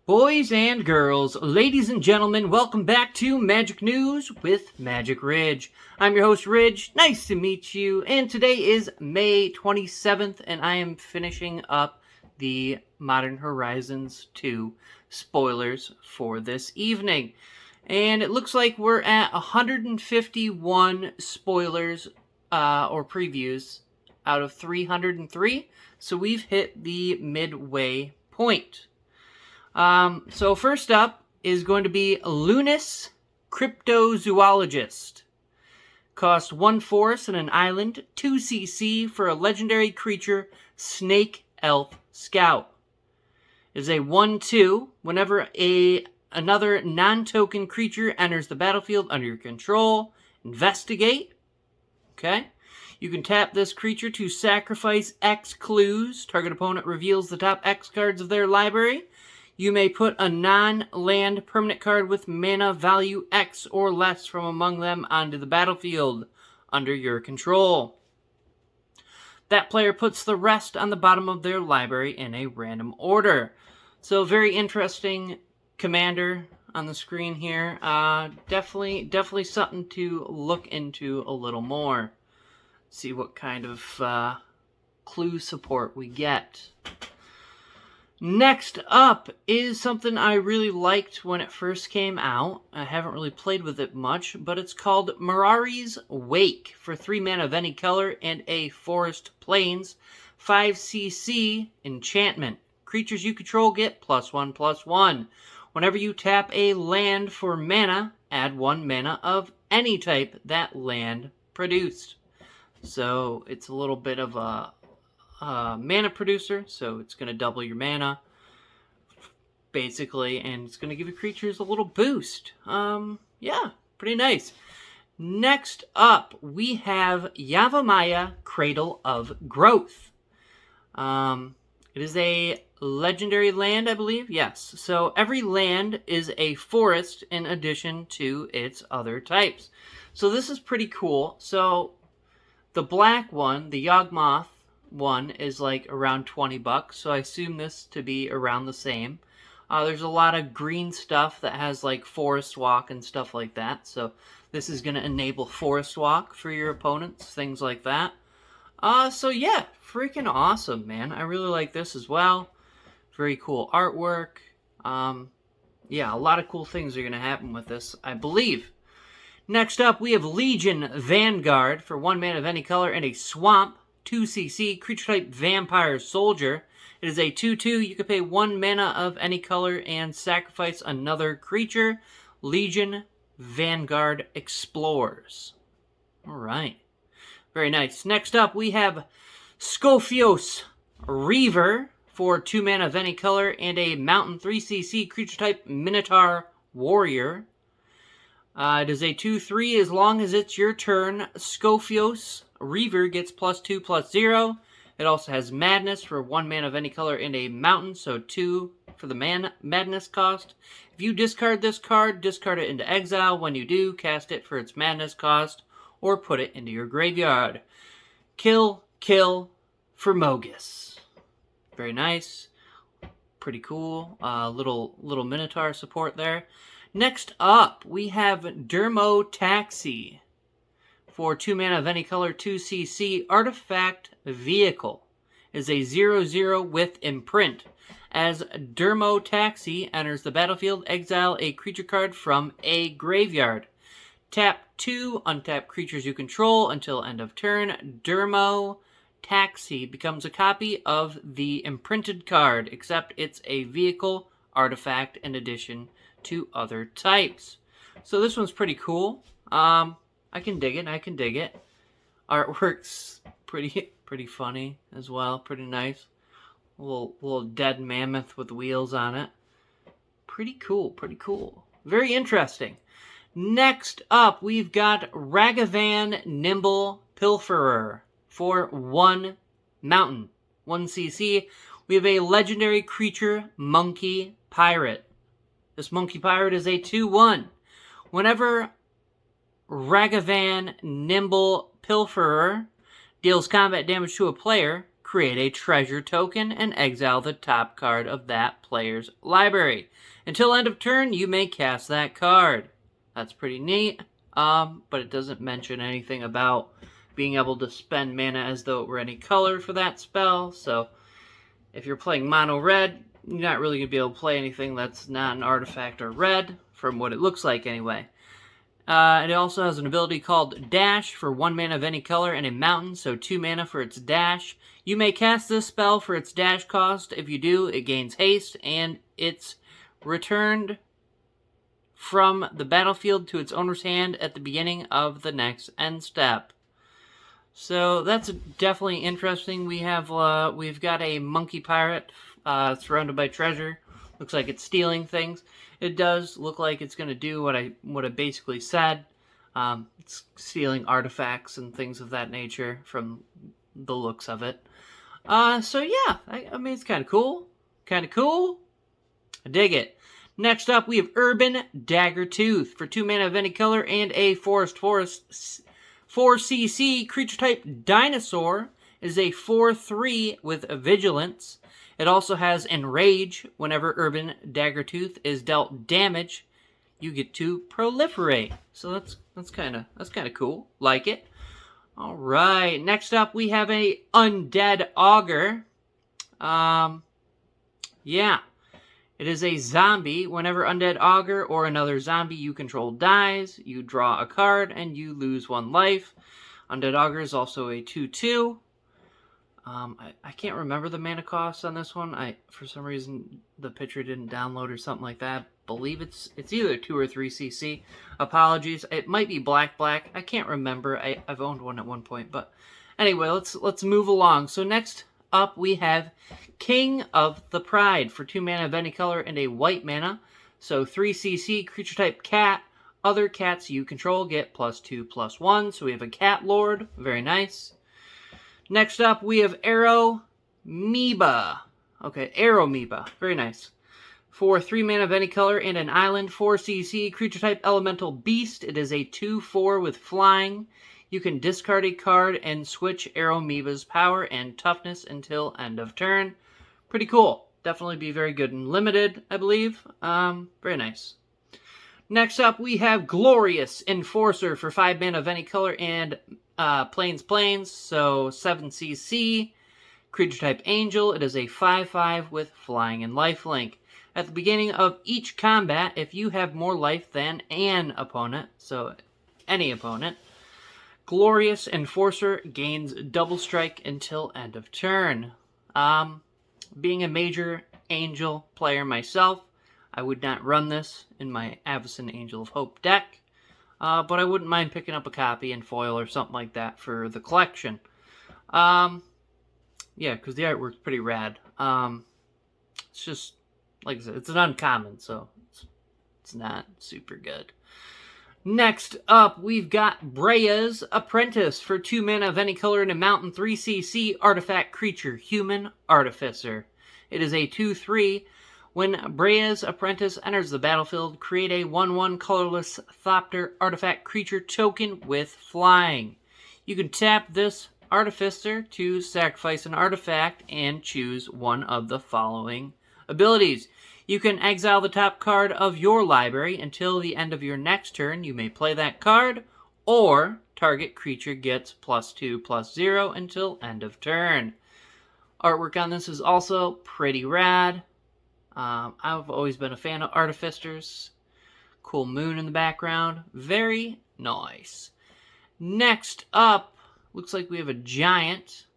Boys and girls, ladies and gentlemen, welcome back to Magic News with Magic Ridge. I'm your host, Ridge. Nice to meet you. And today is May 27th, and I am finishing up the Modern Horizons 2 spoilers for this evening. And it looks like we're at 151 spoilers or previews out of 303. So we've hit the midway point. So first up is going to be Lunis Cryptozoologist. Cost 1 forest and an island, 2 CC for a legendary creature, Snake Elf Scout. It is a 1/2. Whenever another non-token creature enters the battlefield under your control, investigate. Okay. You can tap this creature to sacrifice X clues. Target opponent reveals the top X cards of their library. You may put a non-land permanent card with mana value X or less from among them onto the battlefield under your control. That player puts the rest on the bottom of their library in a random order. So very interesting commander on the screen here. Definitely something to look into a little more. See what kind of clue support we get. Next up is something I really liked when it first came out. I haven't really played with it much, but it's called Miraris Wake for 3 mana of any color and a Forest Plains 5 CC enchantment. Creatures you control get +1/+1. Whenever you tap a land for mana, add 1 mana of any type that land produced. So it's a little bit of a mana producer, so it's going to double your mana, basically, and it's going to give your creatures a little boost. Yeah, pretty nice. Next up, we have Yavimaya, Cradle of Growth. It is a legendary land, I believe. Yes, so every land is a forest in addition to its other types. So this is pretty cool. So the black one, the Yawgmoth one, is like around $20, so I assume this to be around the same. There's a lot of green stuff that has like Forest Walk and stuff like that, so this is going to enable Forest Walk for your opponents, things like that. So yeah, freaking awesome, man. I really like this as well. Very cool artwork. Yeah, a lot of cool things are going to happen with this, I believe. Next up, we have Legion Vanguard for 1 mana of any color and a swamp. 2 CC, creature type Vampire Soldier. It is a 2/2. You can pay 1 mana of any color and sacrifice another creature. Legion Vanguard Explores. Alright. Very nice. Next up, we have Scrofios Reaver for 2 mana of any color and a mountain 3 CC creature type Minotaur Warrior. It is a 2/3. As long as it's your turn, Scrofios Reaver gets +2/+0. It also has Madness for 1 mana of any color and a mountain, so 2 for the Madness cost. If you discard this card, discard it into exile. When you do, cast it for its Madness cost, or put it into your graveyard. Kill for Mogus. Very nice. Pretty cool. Little Minotaur support there. Next up, we have Dermo Taxi for 2 mana of any color, 2 CC, Artifact Vehicle. It is a 0/0 with Imprint. As Dermo Taxi enters the battlefield, exile a creature card from a graveyard. Tap 2 untap creatures you control until end of turn. Dermo Taxi becomes a copy of the imprinted card, except it's a vehicle artifact in addition to other types. So this one's pretty cool. I can dig it. Artwork's pretty funny as well. Pretty nice. A little dead mammoth with wheels on it. Pretty cool. Very interesting. Next up, we've got Ragavan Nimble Pilferer for 1 mountain, 1 CC. We have a legendary creature, Monkey Pirate. This Monkey Pirate is a 2/1. Whenever Ragavan Nimble Pilferer deals combat damage to a player, create a treasure token and exile the top card of that player's library. Until end of turn, you may cast that card. That's pretty neat, but it doesn't mention anything about being able to spend mana as though it were any color for that spell. So if you're playing mono red, you're not really going to be able to play anything that's not an artifact or red, from what it looks like anyway. It also has an ability called Dash for 1 mana of any color and a mountain, so 2 mana for its dash. You may cast this spell for its dash cost. If you do, it gains haste, and it's returned from the battlefield to its owner's hand at the beginning of the next end step. So that's definitely interesting. we've got a monkey pirate surrounded by treasure. Looks like it's stealing things. It does look like it's going to do what I basically said. It's stealing artifacts and things of that nature from the looks of it. So yeah, I mean, it's kind of cool. Kind of cool. I dig it. Next up, we have Urban Daggertooth for 2 mana of any color and a forest 4cc creature type dinosaur. It is a 4/3 with vigilance. It also has Enrage. Whenever Urban Daggertooth is dealt damage, you get to proliferate. So that's kind of cool. Like it. All right. Next up, we have a Undead Auger. Yeah. It is a zombie. Whenever Undead Auger or another zombie you control dies, you draw a card and you lose 1 life. Undead Auger is also a 2/2. I can't remember the mana cost on this one. For some reason, the picture didn't download or something like that. I believe it's either 2 or 3 CC. Apologies. It might be black. I can't remember. I've owned one at one point. But anyway, let's move along. So next up, we have King of the Pride for 2 mana of any color and a white mana. So 3 CC, creature type cat. Other cats you control get +2/+1. So we have a cat lord. Very nice. Next up, we have Aeromeba. Okay, Aeromeba. Very nice. For 3 mana of any color and an island, 4 CC, creature type elemental beast. It is a 2/4 with flying. You can discard a card and switch Aeromeba's power and toughness until end of turn. Pretty cool. Definitely be very good and limited, I believe. Very nice. Next up, we have Glorious Enforcer for 5 mana of any color and plains, so 7 CC, creature type angel. It is a 5/5 with flying and lifelink. At the beginning of each combat, if you have more life than an opponent, so any opponent, Glorious Enforcer gains double strike until end of turn. Being a major angel player myself, I would not run this in my Avacyn Angel of Hope deck. But I wouldn't mind picking up a copy in foil or something like that for the collection. Yeah, because the artwork's pretty rad. It's just, like I said, it's an uncommon, so it's not super good. Next up, we've got Brea's Apprentice for 2 mana of any color in a mountain, 3 CC, artifact creature, human artificer. It is a 2/3. When Brea's Apprentice enters the battlefield, create a 1/1 colorless Thopter artifact creature token with flying. You can tap this artificer to sacrifice an artifact and choose one of the following abilities. You can exile the top card of your library until the end of your next turn. You may play that card, or target creature gets +2/+0 until end of turn. Artwork on this is also pretty rad. I've always been a fan of artificers. Cool moon in the background. Very nice. Next up, looks like we have a giant.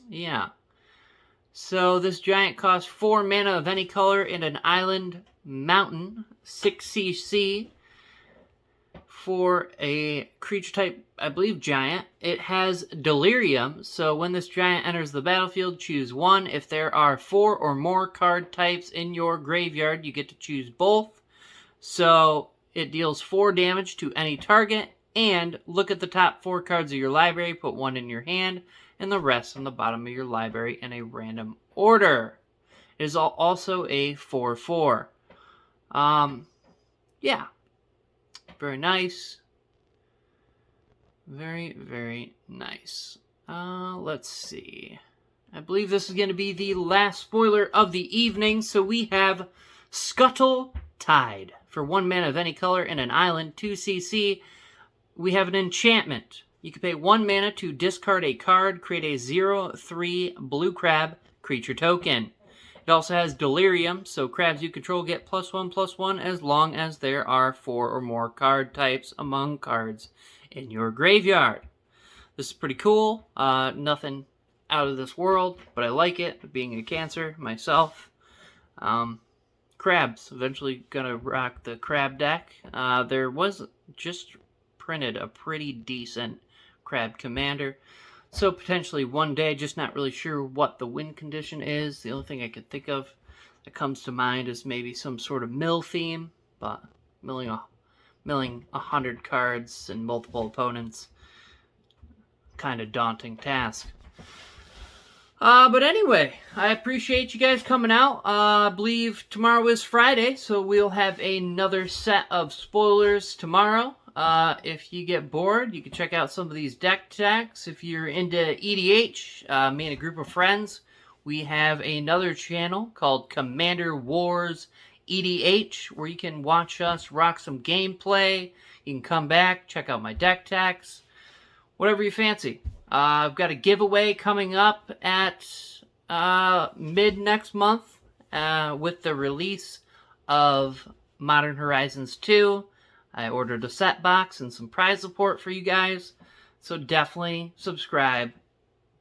Yeah. So this giant costs 4 mana of any color in an island mountain, 6 CC. For a creature type, I believe giant. It has Delirium, so when this giant enters the battlefield, choose one. If there are 4 or more card types in your graveyard, you get to choose both. So it deals 4 damage to any target, and look at the top 4 cards of your library, put 1 in your hand, and the rest on the bottom of your library in a random order. It is also a 4/4. Yeah. Very nice. Very, very nice. Let's see. I believe this is going to be the last spoiler of the evening. So we have Scuttle Tide. For 1 mana of any color in an island, 2 CC. We have an enchantment. You can pay 1 mana to discard a card, create a 0/3 blue crab creature token. It also has Delirium, so crabs you control get +1/+1 as long as there are 4 or more card types among cards in your graveyard. This is pretty cool. Nothing out of this world, but I like it, being a Cancer myself. Crabs, eventually gonna rock the crab deck. There was just printed a pretty decent crab commander. So potentially one day, just not really sure what the win condition is. The only thing I could think of that comes to mind is maybe some sort of mill theme, but milling 100 cards and multiple opponents, kind of daunting task. But anyway, I appreciate you guys coming out. I believe tomorrow is Friday, so we'll have another set of spoilers tomorrow. If you get bored, you can check out some of these deck decks. If you're into EDH, me and a group of friends, we have another channel called Commandwr Wars EDH, where you can watch us rock some gameplay. You can come back, check out my deck decks, whatever you fancy. I've got a giveaway coming up at mid next month with the release of Modern Horizons 2. I ordered a set box and some prize support for you guys, so definitely subscribe.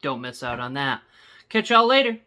Don't miss out on that. Catch y'all later.